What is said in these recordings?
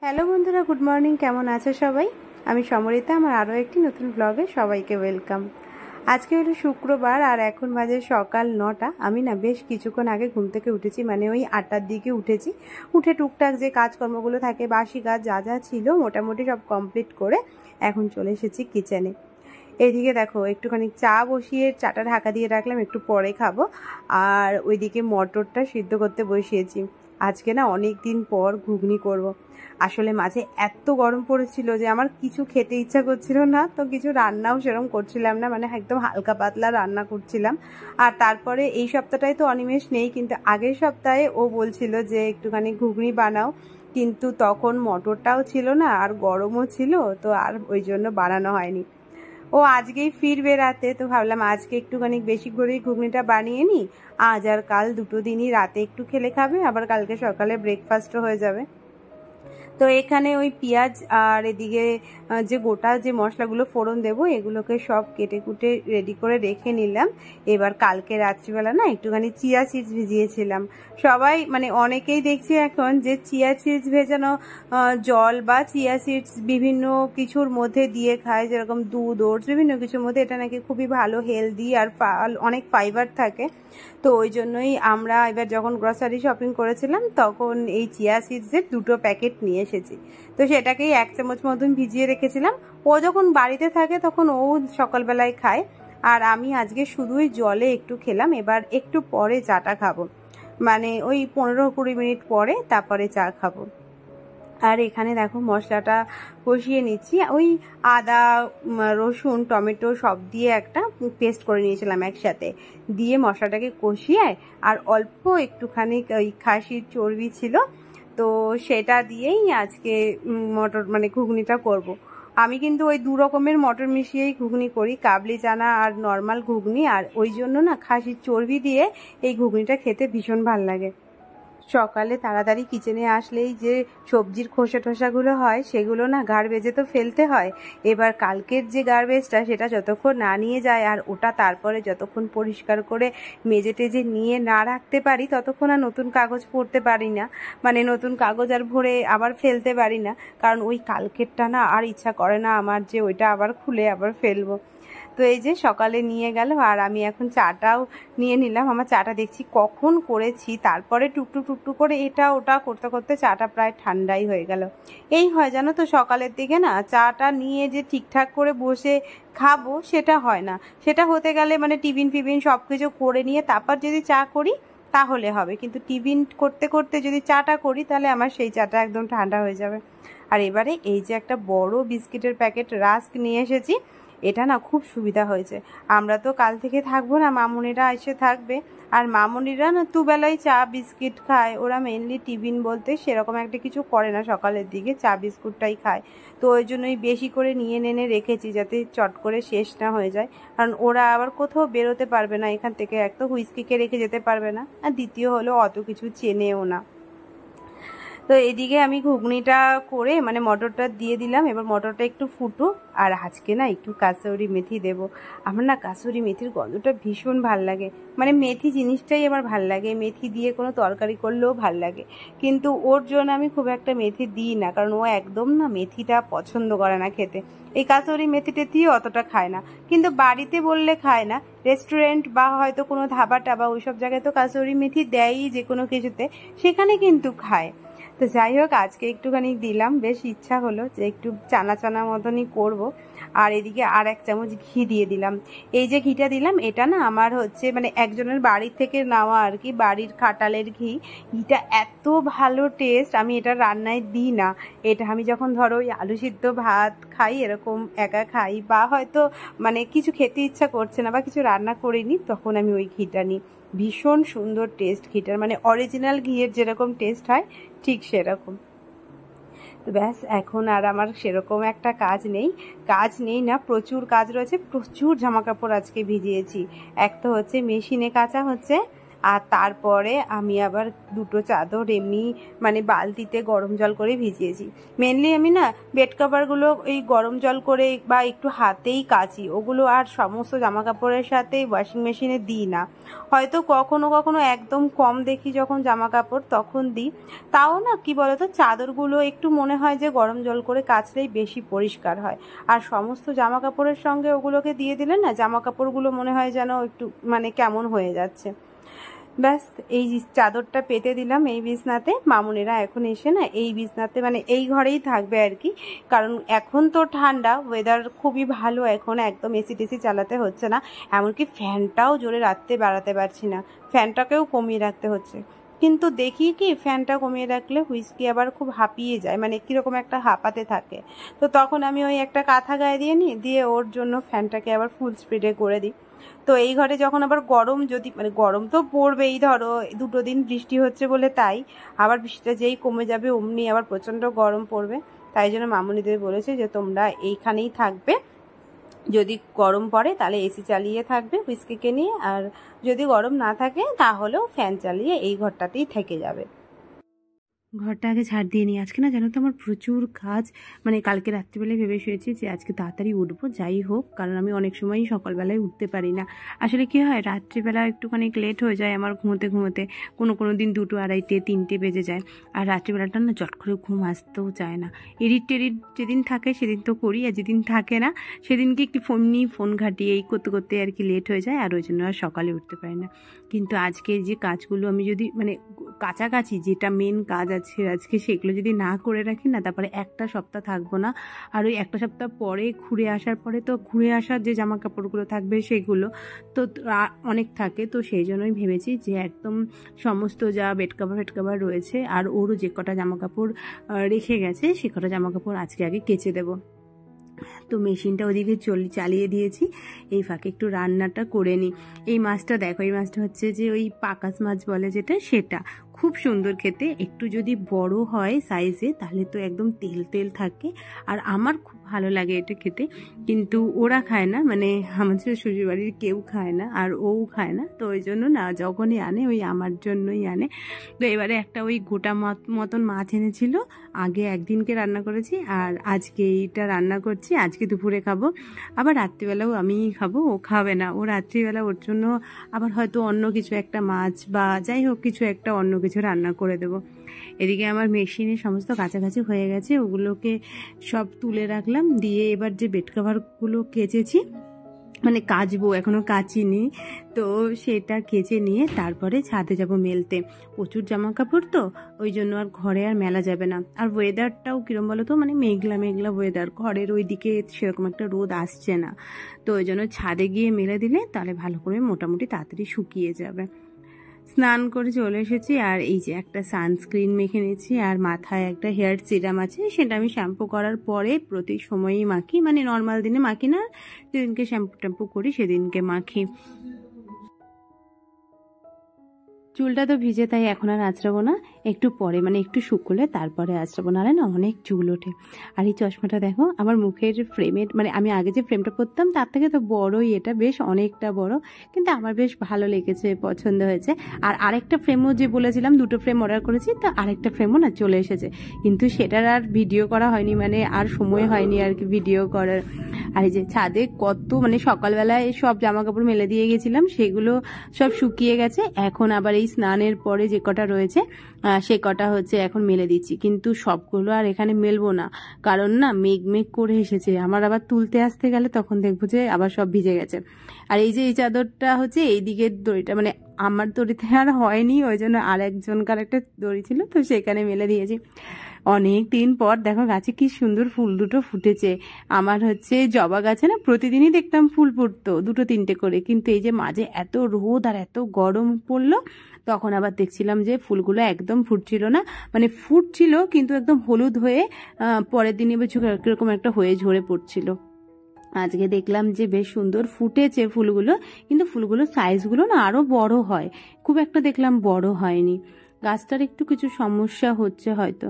Hello বন্ধুরা, good morning. কেমন আছো সবাই? আমি সমরিতা, আমার আরও একটি নতুন ব্লগে সবাইকে ওয়েলকাম। আজকে হলো শুক্রবার আর এখন বাজে সকাল 9টা। আমি না বেশ কিছুক্ষণ আগে ঘুম থেকে উঠেছি, মানে ওই 8টার দিকে উঠেছি। উঠে টুকটাক যে কাজকর্মগুলো থাকে, বাসি কাজ যা যা ছিল মোটামুটি সব কমপ্লিট করে এখন চলে এসেছি কিচেনে। এইদিকে দেখো একটুখানি চা বসিয়ে চাটা ঢাকা দিয়ে রাখলাম, একটু পরে খাবো। আর ওইদিকে মটরটা সিদ্ধ করতে বসিয়েছি। আজকে না অনেক দিন পর ঘুগনি করব। আসলে মাঝে এত গরম পড়েছিল যে আমার কিছু খেতে ইচ্ছা করছিল না, তো কিছু রান্নাও সেরকম করছিলাম না, মানে একদম হালকা পাতলা রান্না করছিলাম। আর তারপরে এই সপ্তাহটায় তো অনিমেষ নেই, কিন্তু আগের সপ্তাহে ও বলছিল যে একটুখানি ঘুগনি বানাও, কিন্তু তখন মটরটাও ছিল না আর গরমও ছিল, তো আর ওই জন্য বানানো হয়নি। ও আজকেই ফিরবে রাতে, তো ভাবলাম আজকে একটুখানি বেশি করেই ঘুগনিটা বানিয়ে নিই। আজ আর কাল দুটো দিনই রাতে একটু খেলে খাবে, আবার কালকে সকালে ব্রেকফাস্টও হয়ে যাবে। তো এখানে ওই পেঁয়াজ আর এদিকে যে গোটা যে মশলাগুলো ফোড়ন দেবো এগুলোকে সব কেটে কুটে রেডি করে রেখে নিলাম। এবার কালকে রাত্রিবেলা না একটুখানি চিয়া সিডস ভিজিয়েছিলাম। সবাই মানে অনেকেই দেখছি এখন যে চিয়া সিডস ভেজানো জল বা চিয়া সিডস বিভিন্ন কিছুর মধ্যে দিয়ে খায়, যেরকম দুধ, ওটস, বিভিন্ন কিছুর মধ্যে। এটা নাকি খুবই ভালো, হেলদি আর অনেক ফাইবার থাকে। তো ওই জন্যই আমরা এবার যখন গ্রসারি শপিং করেছিলাম তখন এই চিয়া সিডসের 2টো প্যাকেট নিয়ে এসেছি। তো সেটাকেই 1 চামচ মতন ভিজিয়ে রেখেছিলাম। ও যখন বাড়িতে থাকে তখন ও সকালবেলায় খায়, আর আমি আজকে শুধুই জলে একটু খেলাম। এবার একটু পরে চাটা খাবো, মানে ওই 15-20 মিনিট পরে তারপরে চা খাবো। আর এখানে দেখো মশলাটা কষিয়ে নিচ্ছি। ওই আদা, রসুন, টমেটো সব দিয়ে একটা পেস্ট করে নিয়েছিলাম একসাথে, দিয়ে মশলাটাকে কষিয়ে আর অল্প একটুখানি ওই খাসির চর্বি ছিল, তো সেটা দিয়েই আজকে মটর মানে ঘুগনিটা করব। আমি কিন্তু ওই 2 রকমের মটর মিশিয়েই ঘুগনি করি, কাবলি চানা আর নর্মাল ঘুগনি। আর ওই জন্য না খাসির চর্বি দিয়ে এই ঘুগনিটা খেতে ভীষণ ভালো লাগে। সকালে তাড়াতাড়ি কিচেনে আসলেই যে সবজির খোসা টোসাগুলো হয় সেগুলো না গার্বেজে তো ফেলতে হয়। এবার কালকের যে গার্বেজটা সেটা যতক্ষণ না নিয়ে যায় আর ওটা তারপরে যতক্ষণ পরিষ্কার করে মেজে টেজে নিয়ে না রাখতে পারি ততক্ষণ আর নতুন কাগজ পড়তে পারি না, মানে নতুন কাগজ আর ভরে আবার ফেলতে পারি না। কারণ ওই কালকেরটা না আর ইচ্ছা করে না আমার যে ওইটা আবার খুলে আবার ফেলবো। তো এই যে সকালে নিয়ে গেল আর আমি এখন চাটাও নিয়ে নিলাম। আমার চাটা দেখছি কখন করেছি, তারপরে টুকটুক টুকটুক করে এটা ওটা করতে করতে চাটা প্রায় ঠান্ডাই হয়ে গেল। এই হয় জানো তো, সকালের দিকে না চাটা নিয়ে যে ঠিকঠাক করে বসে খাবো সেটা হয় না। সেটা হতে গেলে মানে টিফিন ফিফিন সব কিছু করে নিয়ে তারপর যদি চা করি তাহলে হবে, কিন্তু টিফিন করতে করতে যদি চাটা করি তাহলে আমার সেই চাটা একদম ঠান্ডা হয়ে যাবে। আর এবারে এই যে একটা বড় বিস্কিটের প্যাকেট রাস্ক নিয়ে এসেছি, এটা না খুব সুবিধা হয়েছে। আমরা তো কাল থেকে থাকবো না, মামুনিরা এসে থাকবে। আর মামুনিরা না দুবেলায় চা বিস্কিট খায়, ওরা মেনলি টিফিন বলতে সেরকম একটা কিছু করে না, সকালের দিকে চা বিস্কুটটাই খায়। তো ওই জন্যই বেশি করে নিয়ে নেনে রেখেছি যাতে চট করে শেষ না হয়ে যায়। কারণ ওরা আবার কোথাও বেরোতে পারবে না এখান থেকে, এক তো হুইস্কিকে রেখে যেতে পারবে না, আর দ্বিতীয় হলো অত কিছু চেনেও না। তো এদিকে আমি ঘুগনিটা করে মানে মটরটা দিয়ে দিলাম। এবার মটরটা একটু ফুটুক। আর আজকে না একটু কাসুরি মেথি দেব। আমার না কাসুরি মেথির গন্ধটা ভীষণ ভাল লাগে, মানে মেথি জিনিসটাই আমার ভাল লাগে। মেথি দিয়ে কোনো তরকারি করলেও ভাল লাগে, কিন্তু ওর জন্য আমি খুব একটা মেথি দিই না, কারণ ও একদম না মেথিটা পছন্দ করে না খেতে। এই কাসুরি মেথি টেথিও অতটা খায় না, কিন্তু বাড়িতে বললে খায় না। রেস্টুরেন্ট বা হয়তো কোনো ধাবা টাবা ওইসব জায়গায় তো কাসুরি মেথি দেয়ই যে কোনো কিছুতে, সেখানে কিন্তু খায়। তো যাই হোক আজকে একটুখানি দিলাম, বেশ ইচ্ছা হলো যে একটু চানা চানা মতনই করব। আর এদিকে আর 1 চামচ ঘি দিয়ে দিলাম। এই যে ঘিটা দিলাম এটা না আমার হচ্ছে মানে একজনের বাড়ির থেকে নেওয়া আর কি, বাড়ির খাটালের ঘি। ঘিটা এত ভালো টেস্ট, আমি এটা রান্নায় দিই না। এটা আমি যখন ধরো ওই আলু সিদ্ধ ভাত খাই, এরকম একা খাই, বা হয়তো মানে কিছু খেতে ইচ্ছা করছে না বা কিছু রান্না করিনি, তখন আমি ওই ঘিটা নিই। ভীষণ সুন্দর টেস্ট ঘিটার, মানে অরিজিনাল ঘিয়ের যেরকম টেস্ট হয় ঠিক সেরকম। তো ব্যাস এখন আর আমার সেরকম একটা কাজ নেই না, প্রচুর কাজ রয়েছে। প্রচুর জামা কাপড় আজকে ভিজিয়েছি। এক তো হচ্ছে মেশিনে কাচা হচ্ছে, আর তারপরে আমি আবার দুটো চাদর এমনি মানে বালতিতে গরম জল করে ভিজিয়েছি। মেনলি আমি না বেড কভারগুলো এই গরম জল করে বা একটু হাতেই কাচি, ওগুলো আর সমস্ত জামা কাপড়ের সাথে ওয়াশিং মেশিনে দিই না। হয়তো কখনো কখনো একদম কম দেখি যখন জামা কাপড় তখন দিই। তাও না কি বলতো, চাদরগুলো একটু মনে হয় যে গরম জল করে কাচলেই বেশি পরিষ্কার হয়। আর সমস্ত জামা কাপড়ের সঙ্গে ওগুলোকে দিয়ে দিলে না জামা কাপড়গুলো মনে হয় যেন একটু মানে কেমন হয়ে যাচ্ছে। ব্যাস এই চাদরটা পেতে দিলাম এই বিছনাতে। মামুনিরা এখন এসে না এই বিছনাতে মানে এই ঘরেই থাকবে আর কি, কারণ এখন তো ঠান্ডা, ওয়েদার খুবই ভালো, এখন একদম এসি টেসি চালাতে হচ্ছে না, এমনকি ফ্যানটাও জোরে রাখতে বাড়াতে পারছি না, ফ্যানটাকেও কমিয়ে রাখতে হচ্ছে। কিন্তু দেখি কি ফ্যানটা কমিয়ে রাখলে হুইস্কি আবার খুব হাঁপিয়ে যায়, মানে কীরকম একটা হাঁপাতে থাকে। তো তখন আমি ওই একটা কাঁথা গায়ে দিয়ে নিই, দিয়ে ওর জন্য ফ্যানটাকে আবার ফুল স্পিডে করে দিই। তো এই ঘরে যখন আবার গরম, যদি মানে গরম তো পড়বেই, ধরো দুটো দিন বৃষ্টি হচ্ছে বলে তাই, আবার বৃষ্টিটা যেই কমে যাবে অমনি আবার প্রচণ্ড গরম পড়বে। তাই জন্য মামুনিদের বলেছে যে তোমরা এইখানেই থাকবে, যদি গরম পড়ে তাহলে এসি চালিয়ে থাকবে হুইস্কিকে নিয়ে, আর যদি গরম না থাকে তাহলেও ফ্যান চালিয়ে এই ঘরটাতেই থেকে যাবে। ঘরটা আগে ঝাড় দিয়ে নিই। আজকে না জানো তো আমার প্রচুর কাজ, মানে কালকে রাত্রিবেলায় ভেবে শুয়েছি যে আজকে তাড়াতাড়ি উঠবো যাই হোক, কারণ আমি অনেক সময়ই সকালবেলায় উঠতে পারি না। আসলে কি হয়, রাত্রিবেলা একটুখানি লেট হয়ে যায় আমার ঘুমোতে ঘুমোতে, কোনো দিন 2, 2:30, 3টে বেজে যায়। আর রাত্রিবেলাটা না চট করে ঘুম আসতেও চায় না। এডিট টেডিট যেদিন থাকে সেদিন তো করি, আর যেদিন থাকে না সেদিনকে একটু ফোন ঘাটিয়ে এই করতে করতে আর কি লেট হয়ে যায়, আর ওই জন্য আর সকালে উঠতে পারি না। কিন্তু আজকে যে কাজগুলো আমি যদি মানে কাছাকাছি যেটা মেন কাজ আছে আজকে, সেগুলো যদি না করে রাখি না, তারপরে একটা সপ্তাহ থাকবো না। আর ওই একটা সপ্তাহ পরে ঘুরে আসার পরে তো ঘুরে আসার যে জামা কাপড়গুলো থাকবে সেগুলো তো অনেক থাকে। তো সেই জন্যই ভেবেছি যে একদম সমস্ত যা বেড কভার রয়েছে আর ওরও যে কটা জামা কাপড় রেখে গেছে সে কটা জামা কাপড় আজকে আগে কেচে দেবো। তো মেশিনটা ওদিকে চালিয়ে দিয়েছি, এই ফাঁকে একটু রান্নাটা করে নিই। এই মাছটা দেখো, এই মাছটা হচ্ছে যে ওই পাকাস মাছ বলে যেটা, সেটা খুব সুন্দর খেতে। একটু যদি বড় হয় সাইজে তাহলে তো একদম তেল তেল থাকে, আর আমার খুব ভালো লাগে এটা খেতে। কিন্তু ওরা খায় না, মানে আমাদের শ্বশুরবাড়ির কেউ খায় না, আর ও খায় না। তো ওই জন্য না যখনই আনে ওই আমার জন্যই আনে। তো এবারে একটা ওই গোটা মতন মাছ এনেছিল, আগে একদিনকে রান্না করেছি, আর আজকে এইটা রান্না করছি, আজকে দুপুরে খাবো। আবার রাত্রিবেলাও আমিই খাবো, ও খাবে না। ও রাত্রিবেলা ওর জন্য আবার হয়তো অন্য কিছু একটা মাছ বা যাই হোক কিছু একটা অন্য কিছু রান্না করে দেবো। এদিকে আমার মেশিনে সমস্ত কাছাকাছি হয়ে গেছে, ওগুলোকে সব তুলে রাখলাম। দিয়ে এবার যে বেড কভারগুলো কেচেছি, মানে কাচবো, এখনও কাচিনি, তো সেটা কেচে নিয়ে তারপরে ছাদে যাব মেলতে। প্রচুর জামা কাপড় তো ওই জন্য আর ঘরে আর মেলা যাবে না। আর ওয়েদারটাও কিরম বলো তো, মানে মেঘলা মেঘলা ওয়েদার, ঘরের ওইদিকে সেরকম একটা রোদ আসছে না। তো ওই জন্য ছাদে গিয়ে মেলে দিলে তাহলে ভালো করে মোটামুটি তাড়াতাড়ি শুকিয়ে যাবে। স্নান করে চলে এসেছি, আর এই যে একটা সানস্ক্রিন মেখে নিয়েছি, আর মাথায় একটা হেয়ার সিরাম আছে, সেটা আমি শ্যাম্পু করার পরে প্রতি সময়ই মাখি, মানে নর্মাল দিনে মাখি না, যেদিনকে শ্যাম্পু ট্যাম্পু করি সেদিনকে মাখি। চুলটা তো ভিজে, তাই এখন আর আঁচড়াবো না, একটু পরে মানে একটু শুকোলে তারপরে আঁচড়াবো, নাহলে না অনেক চুল ওঠে। আর এই চশমাটা দেখো আমার মুখের ফ্রেমের, মানে আমি আগে যে ফ্রেমটা পরতাম তার থেকে তো বড়ই, এটা বেশ অনেকটা বড়, কিন্তু আমার বেশ ভালো লেগেছে, পছন্দ হয়েছে। আর আরেকটা ফ্রেমও যে বলেছিলাম, 2টো ফ্রেম অর্ডার করেছি, তো আরেকটা ফ্রেমও না চলে এসেছে, কিন্তু সেটার আর ভিডিও করা হয়নি, মানে আর সময় হয়নি আর কি ভিডিও করার। আর এই যে ছাদে কত, মানে সকালবেলায় সব জামা কাপড় মেলে দিয়ে গেছিলাম, সেগুলো সব শুকিয়ে গেছে। এখন আবার এই স্নানের পরে যে কটা রয়েছে সে কটা হচ্ছে এখন মেলে দিচ্ছি, কিন্তু সবগুলো আর এখানে মেলবো না, কারণ না মেঘ করে এসেছে, আমার আবার তুলতে আসতে গেলে তখন দেখবো যে আবার সব ভিজে গেছে। আর এই যে এই চাদরটা হচ্ছে এই দিকের দড়িটা, মানে আমার দড়িতে আর হয়নি, ওই জন্য আর একজনকার একটা দড়ি ছিল, তো সেখানে মেলে দিয়েছি। অনেক দিন পর দেখো গাছে কি সুন্দর ফুল দুটো ফুটেছে। আমার হচ্ছে জবা গাছে না প্রতিদিনই দেখতাম ফুল ফুটতো 2-3টে করে, কিন্তু এই যে মাঝে এত রোদ আর এত গরম পড়লো, তখন আবার দেখছিলাম যে ফুলগুলো একদম ফুটছিল না, মানে ফুটছিল কিন্তু একদম হলুদ হয়ে পরের দিনই কিরকম একটা হয়ে ঝরে পড়ছিল। আজকে দেখলাম যে বেশ সুন্দর ফুটেছে ফুলগুলো, কিন্তু ফুলগুলোর সাইজগুলো না আরো বড় হয়, খুব একটা দেখলাম বড় হয়নি। গাছটার একটু কিছু সমস্যা হচ্ছে হয়তো।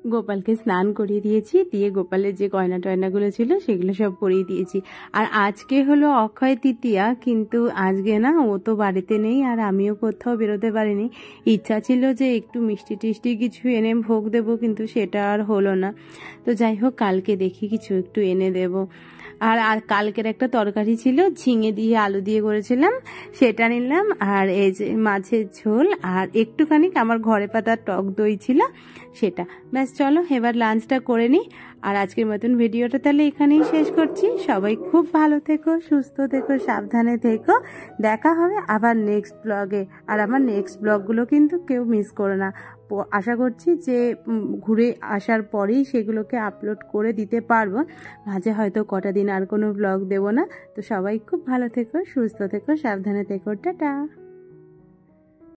গোপালকে স্নান করিয়ে দিয়েছি, দিয়ে গোপালের যে গয়না টয়নাগুলো ছিল সেগুলো সব পরিয়ে দিয়েছি। আর আজকে হলো অক্ষয় তৃতীয়া, কিন্তু আজকে না ও তো বাড়িতে নেই আর আমিও কোথাও বেরোতে পারিনি। ইচ্ছা ছিল যে একটু মিষ্টি টিষ্টি কিছু এনে ভোগ দেবো, কিন্তু সেটা আর হলো না। তো যাই হোক, কালকে দেখি কিছু একটু এনে দেবো। আর কালকের একটা তরকারি ছিল, ঝিঙে দিয়ে আলু দিয়ে করেছিলাম, সেটা নিলাম। আর এই যে মাছের ঝোল আর একটুখানি আমার ঘরে পাতা টক দই ছিল, সেটা। ব্যাস, চলো এবার লাঞ্চটা করে নিই। আর আজকের মতন ভিডিওটা তাহলে এখানেই শেষ করছি। সবাই খুব ভালো থেকো, সুস্থ থেকো, সাবধানে থেকো। দেখা হবে আবার নেক্সট ব্লগে। আর আমার নেক্সট ব্লগগুলো কিন্তু কেউ মিস করো না। আশা করছি যে ঘুরে আসার পরেই সেগুলোকে আপলোড করে দিতে পারবো। মাঝে হয়তো কটা দিন আর কোনো ব্লগ দেবো না। তো সবাই খুব ভালো থেকো, সুস্থ থেকো, সাবধানে থেকো। টাটা।